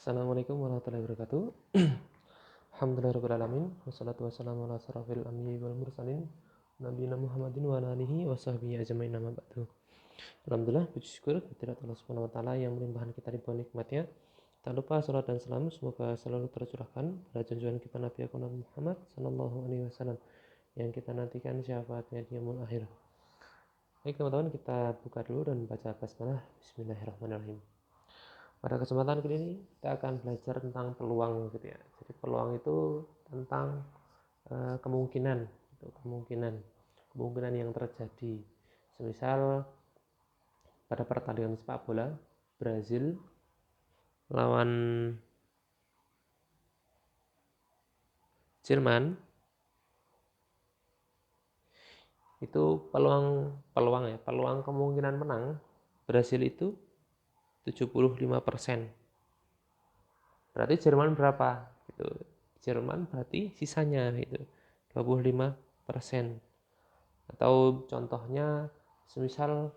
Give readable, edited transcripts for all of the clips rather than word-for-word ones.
Assalamualaikum warahmatullahi wabarakatuh. Alhamdulillahirrahmanirrahim. Wassalatu wassalamu ala asrafil anbiya'i wal mursalin nabiyina Muhammadin wa ala alihi wa sahbihi ajmain amma ba'du. Alhamdulillah, puji syukur kehadirat Allah Subhanahu wa taala yang melimpahkan kita ribuan nikmatnya. Tak lupa salat dan salam semoga selalu tercurahkan pada junjungan kita Nabi Muhammad sallallahu alaihi wasallam yang kita nantikan syafaatnya di yaumul akhir. Baik teman-teman, kita buka dulu dan baca basmalah. Bismillahirrahmanirrahim. Pada kesempatan kali ini kita akan belajar tentang peluang gitu ya. Jadi peluang itu tentang kemungkinan, gitu, kemungkinan yang terjadi. Semisal pada pertandingan sepak bola Brazil lawan Jerman, itu peluang kemungkinan menang Brazil itu 75%. Berarti Jerman berapa? Gitu. Jerman berarti sisanya itu 25%. Atau contohnya semisal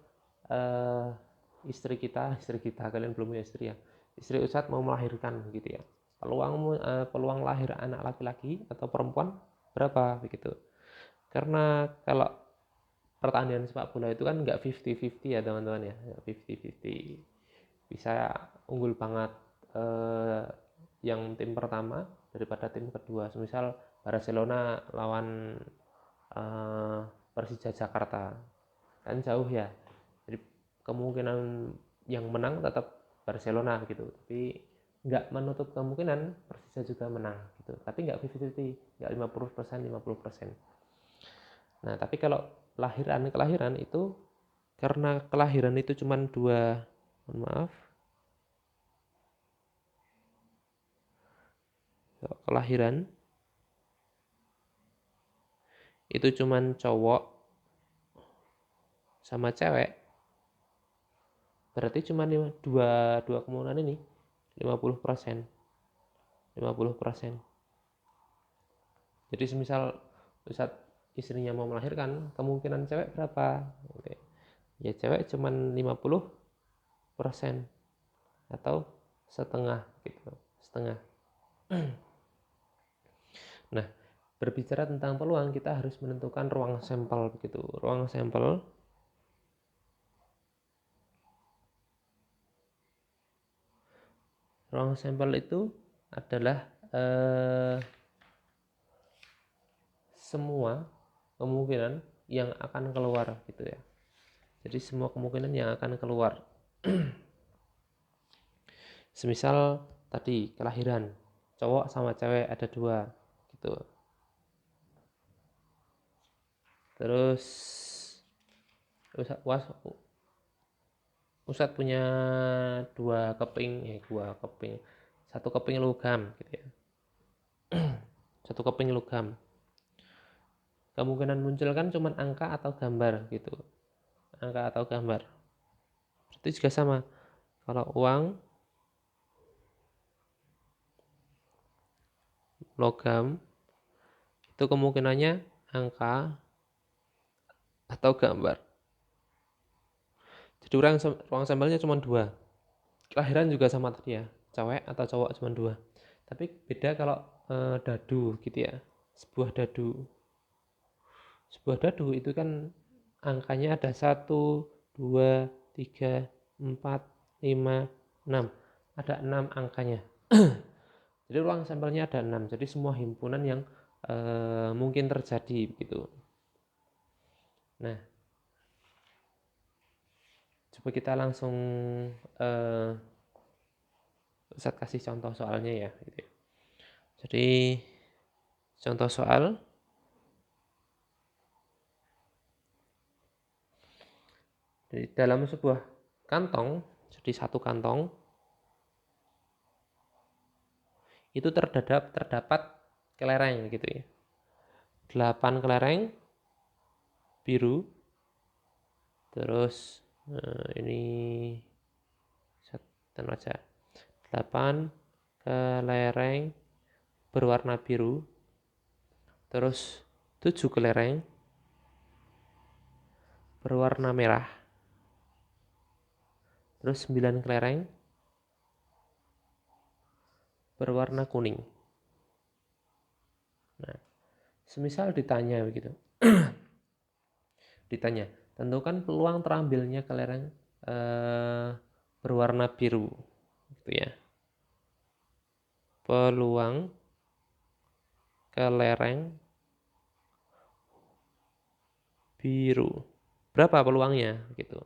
istri kita kalian belum punya istri ya. Istri Ustadz mau melahirkan gitu ya. Peluang lahir anak laki-laki atau perempuan berapa begitu. Karena kalau pertandingan sepak bola itu kan nggak 50-50 ya teman-teman ya, 50-50. Bisa unggul banget yang tim pertama daripada tim kedua. Semisal Barcelona lawan Persija Jakarta, kan jauh ya. Jadi kemungkinan yang menang tetap Barcelona gitu, tapi nggak menutup kemungkinan Persija juga menang gitu. Tapi nggak 50-50, nggak 50% 50%. Nah, tapi kalau kelahiran itu, karena kelahiran itu cuma dua, mohon maaf, kelahiran itu cuman cowok sama cewek, berarti cuma dua kemungkinan ini 50%. Jadi semisal saat istrinya mau melahirkan, kemungkinan cewek berapa? Ya cewek cuma 50% atau setengah gitu, setengah. Nah, berbicara tentang peluang, kita harus menentukan ruang sampel begitu. Ruang sampel itu adalah semua kemungkinan yang akan keluar gitu ya. Jadi semua kemungkinan yang akan keluar. Semisal tadi kelahiran cowok sama cewek ada dua gitu. Terus Ustadz punya dua keping, satu keping logam gitu ya. Satu keping logam. Kemungkinan muncul kan cuma angka atau gambar gitu. Angka atau gambar. Berarti juga sama. Kalau uang logam itu kemungkinannya angka atau gambar. Jadi ruang sampelnya cuma dua. Kelahiran juga sama tadi ya, cewek atau cowok cuma dua. Tapi beda kalau dadu gitu ya. Sebuah dadu itu kan angkanya ada 1, 2, 3, 4, 5, 6. Ada 6 angkanya. Jadi ruang sampelnya ada 6. Jadi semua himpunan yang mungkin terjadi gitu. Nah, coba kita langsung Ustaz kasih contoh soalnya ya gitu. Jadi contoh soal, di dalam sebuah kantong, jadi satu kantong itu terdapat kelereng gitu ya. 8 kelereng biru. Terus ini satu aja. 8 kelereng berwarna biru. Terus 7 kelereng berwarna merah. Terus 9 kelereng berwarna kuning. Nah, semisal ditanya begitu. Ditanya, tentukan peluang terambilnya kelereng berwarna biru, gitu ya. Peluang kelereng biru. Berapa peluangnya gitu.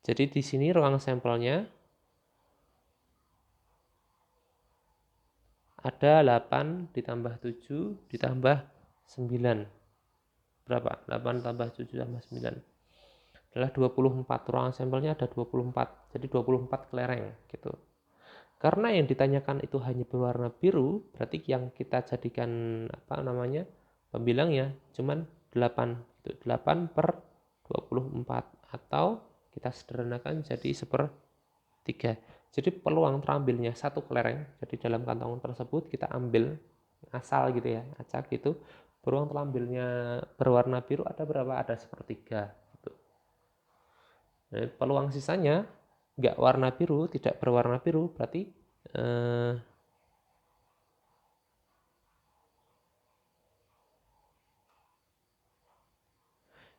Jadi di sini ruang sampelnya ada 8 ditambah 7 ditambah 9. Berapa? 8 tambah 7 tambah 9 adalah 24. Ruang sampelnya ada 24. Jadi 24 kelereng gitu. Karena yang ditanyakan itu hanya berwarna biru, berarti yang kita jadikan pembilangnya cuman 8 gitu. 8 per 24 atau kita sederhanakan jadi 1/3. Jadi peluang terambilnya satu kelereng, jadi dalam kantong tersebut kita ambil asal gitu ya, acak gitu. Peluang terambilnya berwarna biru ada berapa? Ada 1/3 gitu. Nah, peluang sisanya nggak warna biru, tidak berwarna biru, berarti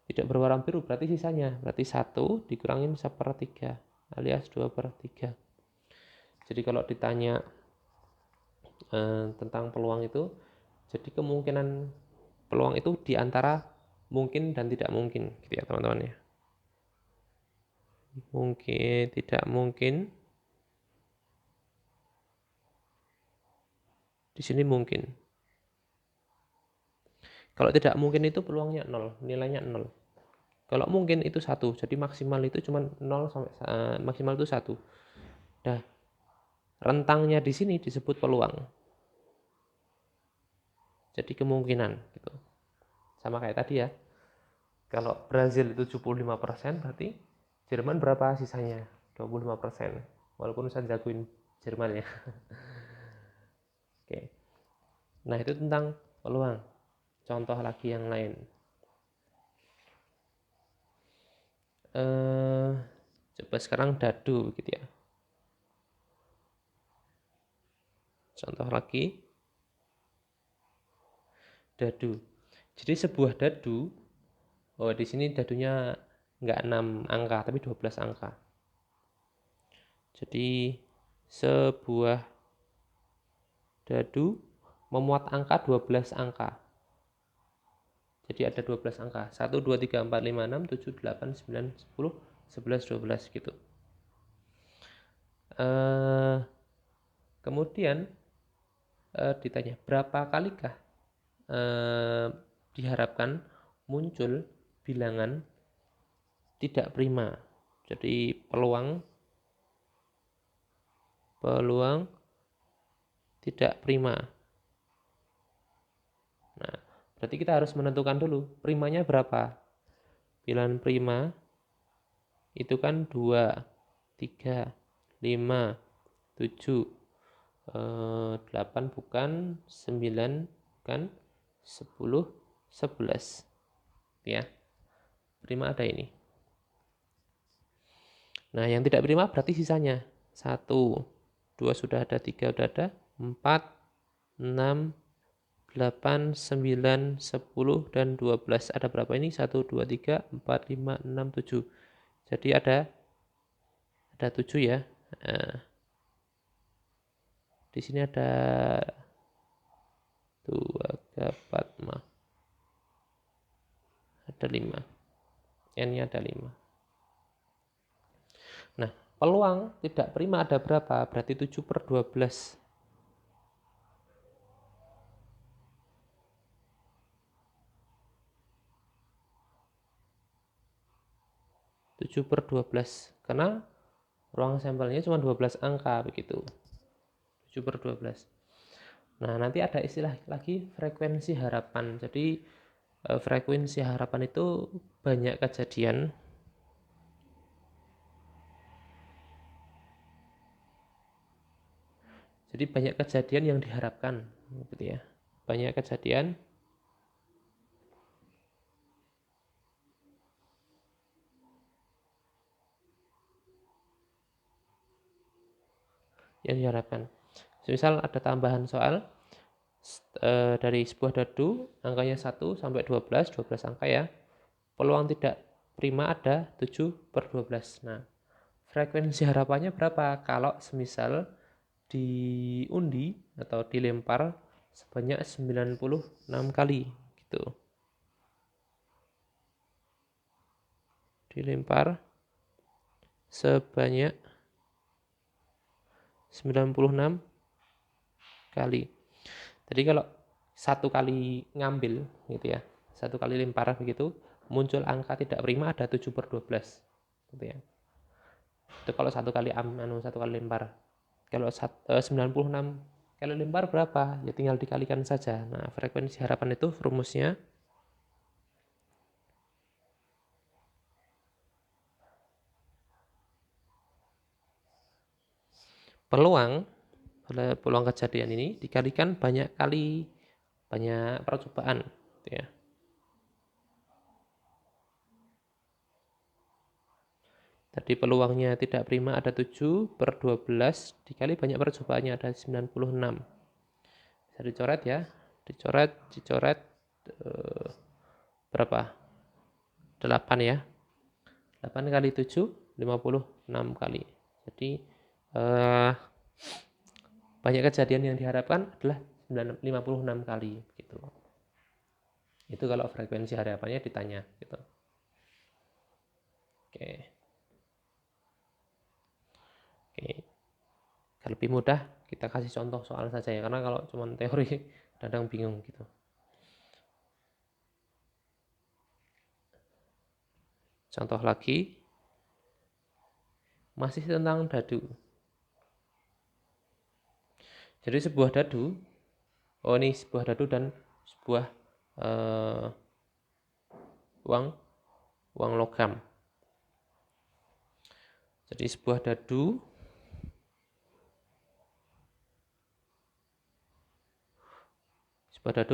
tidak berwarna biru, berarti sisanya berarti 1 dikurangin 1/3 alias 2/3. Jadi kalau ditanya tentang peluang itu, jadi kemungkinan peluang itu diantara mungkin dan tidak mungkin gitu ya teman-teman ya. Mungkin, tidak mungkin. Di sini mungkin. Kalau tidak mungkin itu peluangnya 0, nilainya 0. Kalau mungkin itu 1, jadi maksimal itu cuma 0 sampai maksimal itu 1. Nah, rentangnya di sini disebut peluang. Jadi kemungkinan gitu. Sama kayak tadi ya. Kalau Brazil itu 75%, berarti Jerman berapa sisanya? 25%. Walaupun saya jagoin Jerman ya. Oke. Nah, itu tentang peluang. Contoh lagi yang lain. Coba sekarang dadu gitu ya. Contoh lagi. Dadu. Jadi sebuah dadu, di sini dadunya nggak 6 angka, tapi 12 angka. Jadi sebuah dadu memuat angka 12 angka. Jadi ada 12 angka. 1, 2, 3, 4, 5, 6, 7, 8, 9, 10, 11, 12 gitu. Kemudian ditanya berapa kalikah diharapkan muncul bilangan tidak prima. Jadi peluang tidak prima. Nah, berarti kita harus menentukan dulu primanya berapa. Bilangan prima itu kan 2, 3, 5, 7, 8 bukan, 9 bukan, 10, 11 ya. Prima ada ini. Nah, yang tidak prima berarti sisanya 1, 2 sudah ada, 3 sudah ada, 4, 6, 8, 9, 10, dan 12. Ada berapa ini? 1, 2, 3, 4, 5, 6, 7. Jadi ada 7 ya. Nah, di sini ada 2, 3, 4, 5. Ada 5. N-nya ada 5. Nah, peluang tidak prima ada berapa? Berarti 7/12. 7/12. Karena ruang sampelnya cuma 12 angka begitu. 7/12. Nah, nanti ada istilah lagi frekuensi harapan. Jadi frekuensi harapan itu banyak kejadian. Jadi banyak kejadian yang diharapkan gitu ya. Banyak kejadian yang diharapkan. Misal ada tambahan soal dari sebuah dadu angkanya 1 sampai 12 angka ya. Peluang tidak prima ada 7/12. Nah, frekuensi harapannya berapa kalau semisal diundi atau dilempar sebanyak 96 kali gitu. Dilempar sebanyak 96 kali. Jadi kalau satu kali ngambil gitu ya, satu kali lempar begitu, muncul angka tidak prima ada 7/12 gitu ya. Itu kalau satu kali lempar. Kalau 96 kali lempar berapa? Ya tinggal dikalikan saja. Nah, frekuensi harapan itu rumusnya peluang kejadian ini dikalikan banyak percobaan gitu ya. Tadi peluangnya tidak prima ada 7/12 dikali banyak percobaannya ada 96. Bisa dicoret ya. Dicoret berapa? 8 ya. 8 kali 7 56 kali. Jadi banyak kejadian yang diharapkan adalah 56 kali gitu. Itu kalau frekuensi harapannya ditanya gitu. Oke. Kalau lebih mudah kita kasih contoh soal saja ya, karena kalau cuma teori kadang bingung gitu. Contoh lagi, masih tentang dadu. Jadi sebuah dadu, ini sebuah dadu dan sebuah uang logam. Jadi sebuah dadu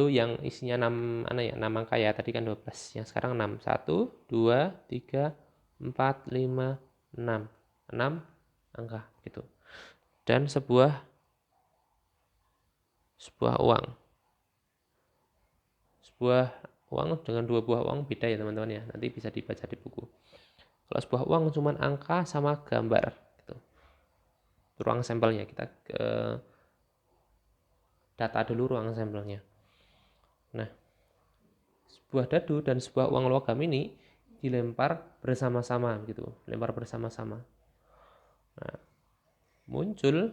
yang isinya 6 angka ya, tadi kan 12, yang sekarang 6. 1 2 3 4 5 6. 6 angka gitu. Dan sebuah uang. Sebuah uang dengan 2 buah uang beda ya teman-teman ya. Nanti bisa dibaca di buku. Kalau sebuah uang cuma angka sama gambar gitu. Ruang sampelnya kita ke data dulu ruang sampelnya. Nah, sebuah dadu dan sebuah uang logam ini dilempar bersama-sama gitu, lempar bersama-sama. Nah, muncul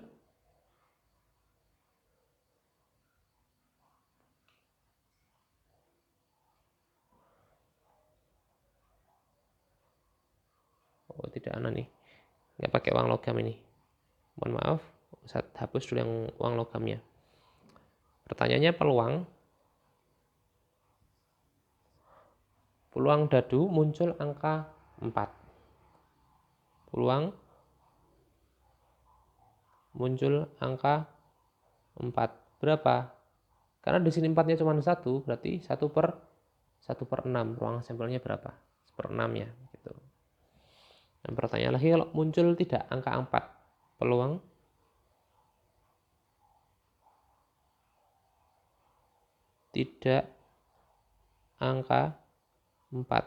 tidak nih, nggak pakai uang logam ini. Mohon maaf, saya hapus dulu yang uang logamnya. Pertanyaannya peluang dadu muncul angka 4. Peluang muncul angka 4. Berapa? Karena di sini 4-nya cuma 1, berarti 1/6. Ruang sampelnya berapa? 1/6 ya. Gitu. Dan pertanyaan lagi, kalau muncul tidak angka 4, peluang tidak angka 4.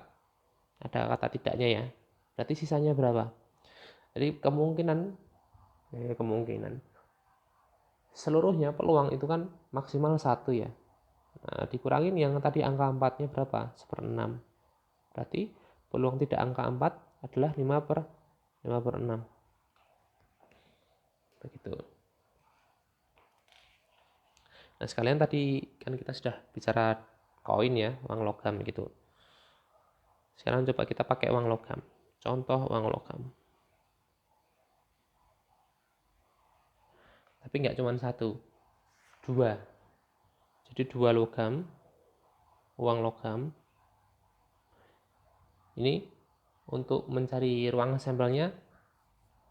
Ada kata tidaknya ya. Berarti sisanya berapa? Jadi kemungkinan seluruhnya peluang itu kan maksimal 1 ya. Nah, dikurangin yang tadi angka 4-nya berapa? 1/6. Berarti peluang tidak angka 4 adalah 5/6. Begitu. Nah, sekalian tadi kan kita sudah bicara koin ya, uang logam gitu. Sekarang coba kita pakai uang logam. Contoh uang logam. Tapi nggak cuma 1, 2. Jadi 2 logam, uang logam. Ini untuk mencari ruang sampelnya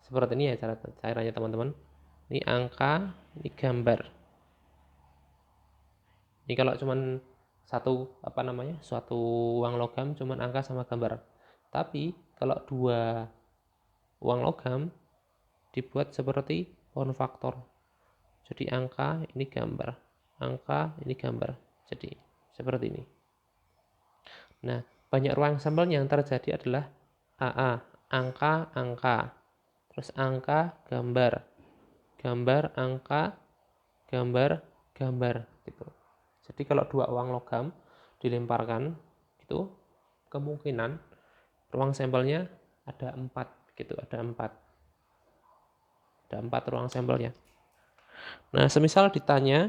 seperti ini ya caranya teman-teman. Ini angka, ini gambar. Ini kalau cuman suatu uang logam cuman angka sama gambar. Tapi kalau 2 uang logam dibuat seperti pohon faktor. Jadi angka ini gambar, angka ini gambar. Jadi seperti ini. Nah, banyak ruang sampel yang terjadi adalah AA, angka, angka. Terus angka, gambar. Gambar, angka, gambar, gambar gitu. Jadi kalau dua uang logam dilemparkan gitu, kemungkinan ruang sampelnya ada 4 gitu, ada 4 ruang sampelnya. Nah, semisal ditanya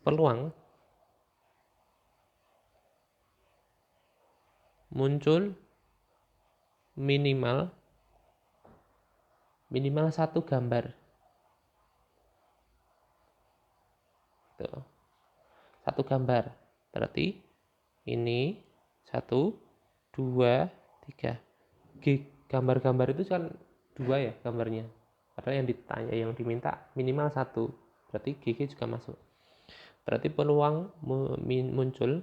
peluang muncul minimal satu gambar. Tuh. Satu gambar. Berarti ini 1, 2, 3. Gambar-gambar itu kan 2 ya gambarnya. Padahal yang ditanya, yang diminta minimal 1. Berarti GG juga masuk. Berarti peluang muncul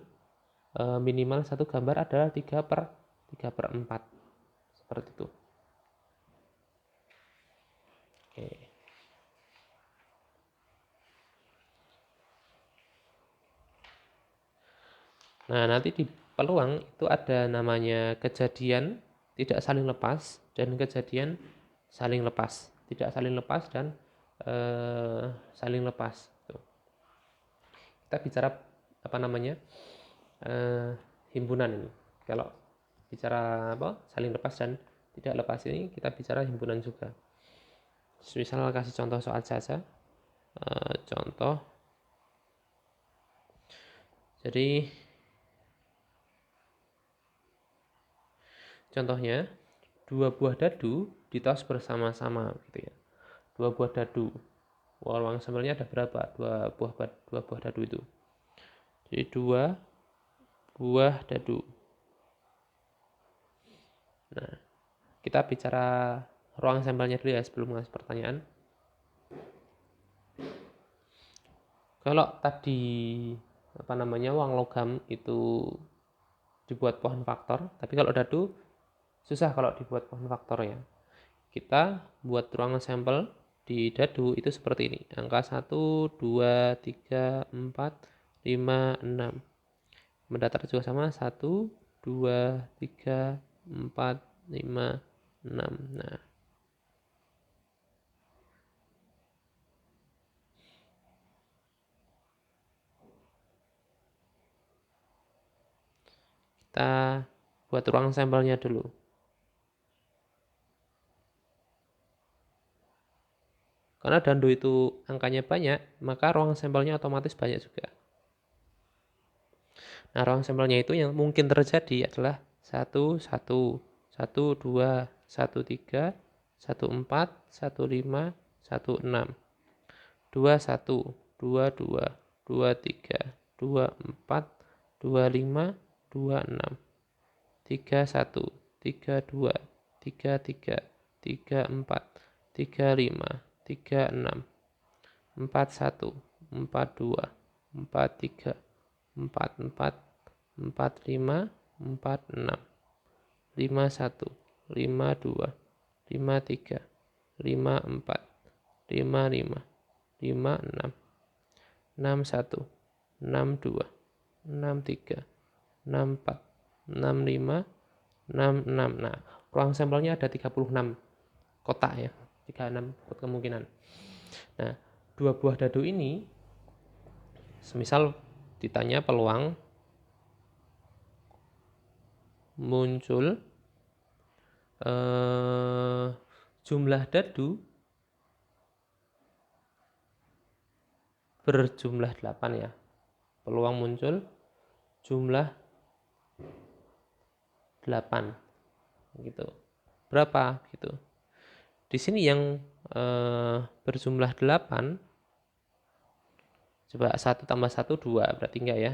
minimal satu gambar adalah 3/4. Seperti itu. Oke. Nah, nanti di peluang itu ada namanya kejadian tidak saling lepas dan kejadian saling lepas. Tidak saling lepas dan saling lepas. Tuh. Kita bicara apa namanya? Himpunan ini. Kalau bicara apa? Saling lepas dan tidak lepas ini kita bicara himpunan juga. Misal kasih contoh soal saja. Contoh. Jadi contohnya, 2 buah dadu ditos bersama-sama gitu ya. 2 buah dadu. Ruang sampelnya ada berapa? 2 buah dadu itu. Jadi 2 buah dadu. Nah, kita bicara ruang sampelnya dulu ya sebelum ngasih pertanyaan. Kalau tadi apa namanya uang logam itu dibuat pohon faktor, tapi kalau dadu susah kalau dibuat pohon faktor ya. Kita buat ruang sampel di dadu itu seperti ini. Angka 1, 2, 3, 4, 5, 6. Mendatar juga sama 1, 2, 3, 4, 5, 6. Nah, kita buat ruang sampelnya dulu. Karena dadu itu angkanya banyak, maka ruang sampelnya otomatis banyak juga. Nah, ruang sampelnya itu yang mungkin terjadi adalah 1, 1, 1, 2, 1, 3, 1, 4, 1, 5, 1, 6. 2, 1, 2, 2, 2, 3, 2, 4, 2, 5, 2, 6. 3, 1, 3, 2, 3, 3, 3, 4, 3, 5, 3, 6. 4, 1, 4, 2, 4, 3, 4, 4, 4, 5, 4, 6. 5, 1, 5, 2, 5, 3, 5, 4, 5, 5, 5, 6. 6, 1, 6, 2, 6, 3, 6, 4, 6, 5, 6, 6. Nah, ruang sampelnya ada 36 kotak ya, 36 kemungkinan. Nah, 2 buah dadu ini semisal ditanya peluang muncul jumlah dadu berjumlah 8 ya. Peluang muncul jumlah 8 gitu. Berapa gitu. Di sini yang berjumlah 8, coba 1 tambah 1 2, berarti enggak ya.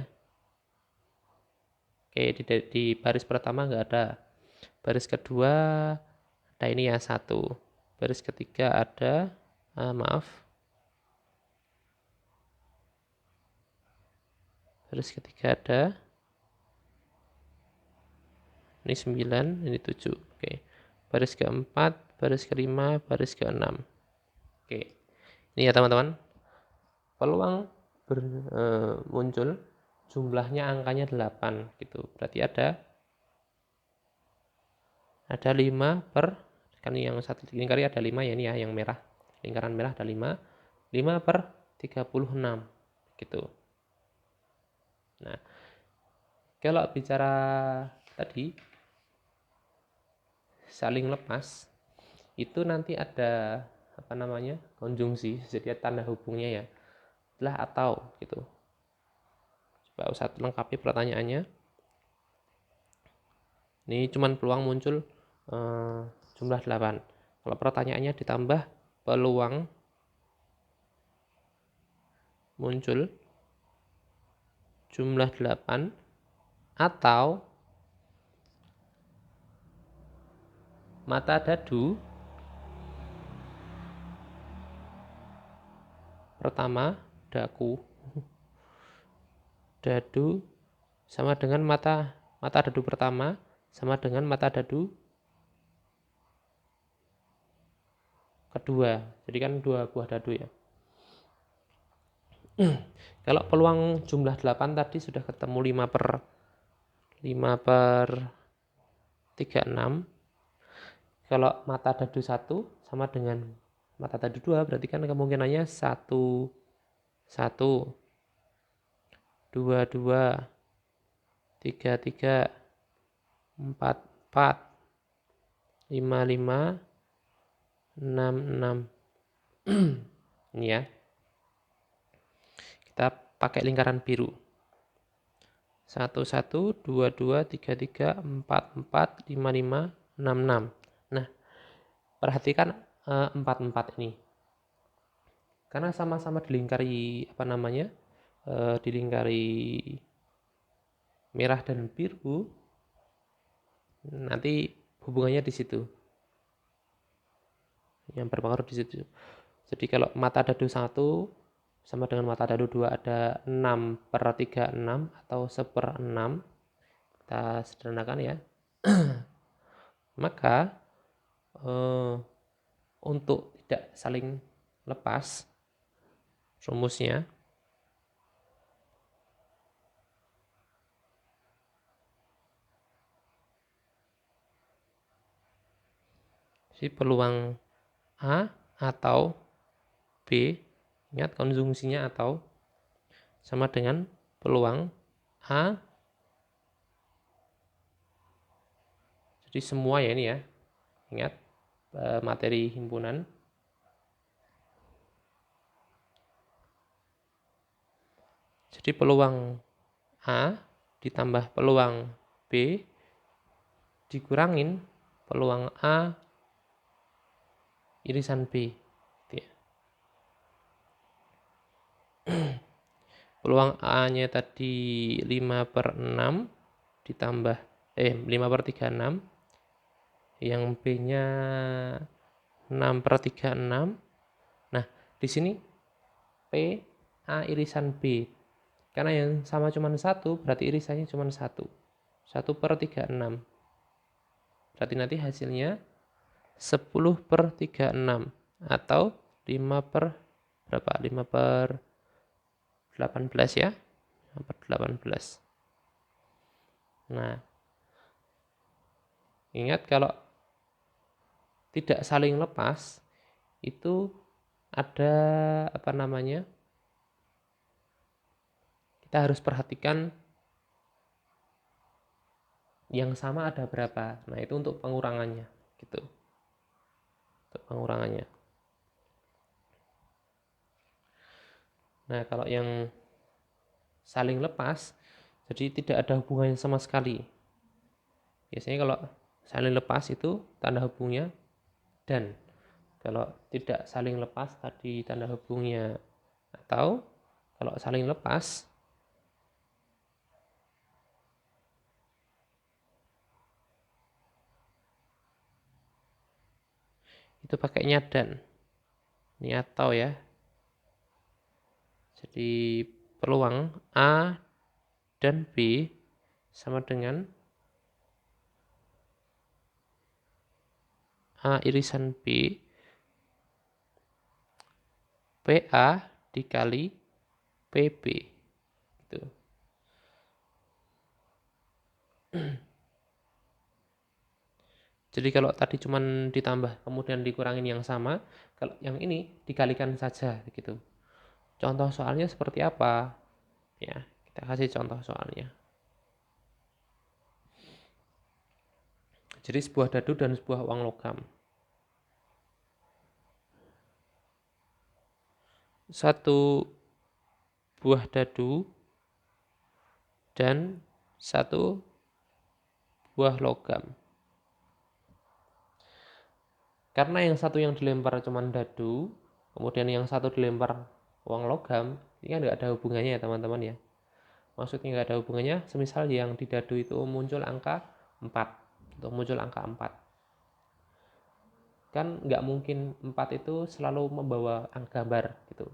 Oke, di baris pertama enggak ada. Baris kedua ada ini ya 1. Baris ketiga ada maaf. Baris ketiga ada ini 9, ini 7. Oke. Baris keempat, baris kelima, baris keenam. Oke. Ini ya teman-teman, peluang muncul jumlahnya angkanya 8 gitu. Berarti ada 5 per, kan yang satu lingkari ada 5 ya, ini ya yang merah. Lingkaran merah ada 5 per 36 gitu. Nah, kalau bicara tadi saling lepas itu nanti ada apa namanya? Konjungsi, jadi tanda hubungnya ya. Lah atau gitu. Coba usah lengkapi pertanyaannya. Ini cuman peluang muncul jumlah 8. Kalau pertanyaannya ditambah peluang muncul jumlah 8 atau mata dadu pertama, dadu sama dengan mata dadu pertama sama dengan mata dadu kedua. Jadi kan 2 buah dadu ya. Kalau peluang jumlah 8 tadi sudah ketemu 5 per 36. Kalau mata dadu 1 sama dengan mata dadu 2, berarti kan kemungkinannya 1 1 2 2 3 3 4 4 5 5 6 6. Ini ya. Kita pakai lingkaran biru. 1 1 2 2 3 3 4 4 5 5 6 6. Nah, perhatikan 4 4 ini. Karena sama-sama dilingkari apa namanya? Dilingkari merah dan biru. Nanti hubungannya di situ. Yang berpengaruh di situ. Jadi kalau mata dadu 1 sama dengan mata dadu 2 ada 6 per 36 atau 1/6. Kita sederhanakan ya. Maka untuk tidak saling lepas, rumusnya si peluang A atau B, ingat konjungsinya atau, sama dengan peluang A, jadi semua ya ini ya, ingat materi himpunan, jadi peluang A ditambah peluang B dikurangin peluang A irisan B gitu ya. Peluang A nya tadi 5 per 6 ditambah 5 per 36, yang B nya 6 per 36. Nah di sini P A irisan B, karena yang sama cuma 1 berarti irisannya cuma 1 per 36, berarti nanti hasilnya 10 per 36 atau 5 per berapa? 5 per 18 ya, 5 per 18. Nah, ingat kalau tidak saling lepas itu ada apa namanya? Kita harus perhatikan yang sama ada berapa. Nah, itu untuk pengurangannya gitu. Untuk pengurangannya. Nah, kalau yang saling lepas, jadi tidak ada hubungannya sama sekali. Biasanya kalau saling lepas itu tanda hubungnya dan. Kalau tidak saling lepas tadi tanda hubungnya atau. Kalau saling lepas itu pakainya dan. Ini atau ya. Jadi peluang A dan B sama dengan A irisan B PA dikali PB gitu. Jadi kalau tadi cuman ditambah kemudian dikurangin yang sama, kalau yang ini dikalikan saja gitu. Contoh soalnya seperti apa? Ya, kita kasih contoh soalnya. Jadi sebuah dadu dan sebuah uang logam. Satu buah dadu dan satu buah logam. Karena yang satu yang dilempar cuma dadu, kemudian yang satu dilempar uang logam, ini kan nggak ada hubungannya ya teman-teman ya. Maksudnya nggak ada hubungannya, semisal yang di dadu itu muncul angka 4, atau muncul angka 4. Kan nggak mungkin 4 itu selalu membawa gambar gitu.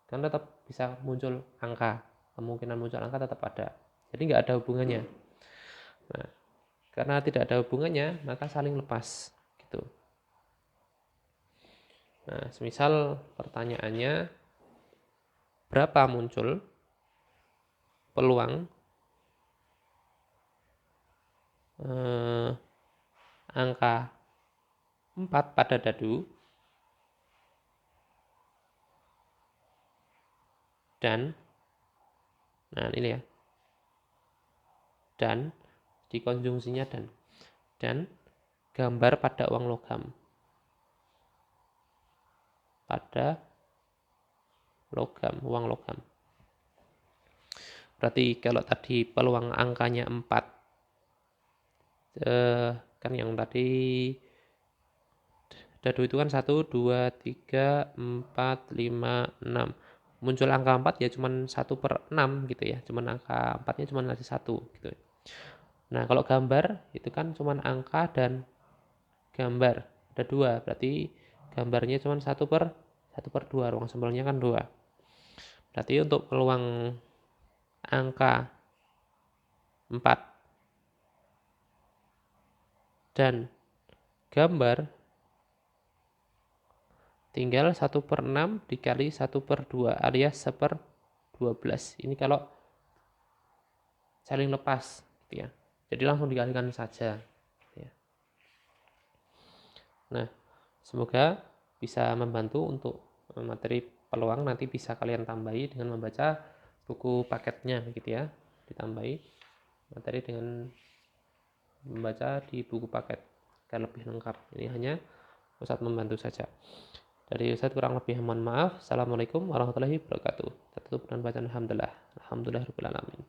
Kan tetap bisa muncul angka, kemungkinan muncul angka tetap ada. Jadi nggak ada hubungannya. Nah, karena tidak ada hubungannya, maka saling lepas gitu. Nah, semisal pertanyaannya berapa muncul peluang angka 4 pada dadu dan nah ini ya, dan dikonjungsinya dan gambar pada uang logam, pada uang logam. Berarti kalau tadi peluang angkanya 4, kan yang tadi dadu itu kan 1, 2, 3, 4, 5, 6. Muncul angka 4 ya cuman 1/6 gitu ya. Cuman angka 4-nya cuman masih 1 gitu. Nah, kalau gambar itu kan cuman angka dan gambar. Ada 2, berarti gambarnya cuman 1/2, ruang sampelnya kan 2. Berarti untuk peluang angka 4 dan gambar tinggal 1/6 dikali 1/2 alias 1/12. Ini kalau saling lepas gitu ya. Jadi langsung dikalikan saja ya. Nah, semoga bisa membantu untuk materi peluang. Nanti bisa kalian tambahi dengan membaca buku paketnya begitu ya. Ditambahi materi dengan membaca di buku paket agar lebih lengkap. Ini hanya Ustadz membantu saja. Dari Ustadz kurang lebih mohon maaf. Assalamualaikum warahmatullahi wabarakatuh. Kita tutup dengan bacaan alhamdulillah. Alhamdulillahirabbil alamin.